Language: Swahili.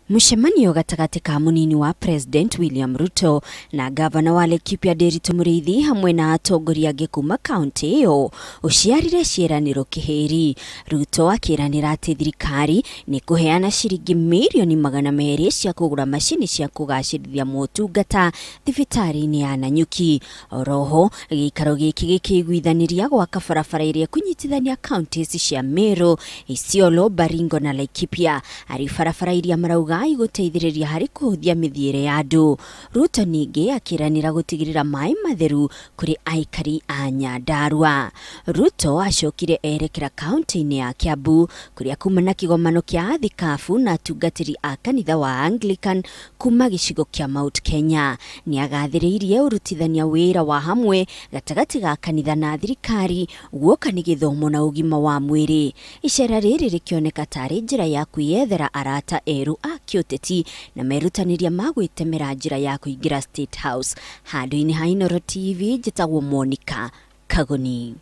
Mũcemanio gatagati ka munini wa President William Ruto na gavana wa Laikipia Nderitu Mũrĩithi hamwe na atongoria angĩ kuma kaunti ĩyo ũciarire ciĩranĩro kĩhĩri. Ruto akĩranĩra atĩ thirikari nĩ kũheana ciringi mirioni 200 cia kũgũra macini cia kũgacĩrithia motungata thibitarĩ-inĩ ya Nanyuki. Oroho gĩikaro gĩkĩ gĩkĩiguithanĩria gwaka barabara ĩrĩa kũnyitithania counties cia Meru, Isiolo, Baringo na Laikipia. Ari barabara iria marauga igũteithĩrĩria harĩ kũhũthia mĩthiĩre ya andũ. Ruto ningĩ akĩranĩra gũtigĩrĩra maĩ matheru kũrĩ aikari a Nyandarua. Ruto acokire erekera kaunti-inĩ ya Kiambu kũrĩa kuma na kĩgomano kĩa athikabu na atungatĩri a kanitha wa Anglican kuma gĩcigo kĩa Mount Kenya. Nĩ agathĩrĩirie ũrutithania wĩra wa hamwe gatagati ga kanitha na thirikari guoka nĩ gĩthomo na ũgima wa mwĩrĩ. Icera rĩrĩ rĩkĩoneka tarĩ njĩra ya kwĩyethera arata erũ a kĩũteti na merutanĩria magwĩtemera njĩra ya kũingĩra State House. Handũ-inĩ ha Inooro TV njĩtagwo Monica Kagoni.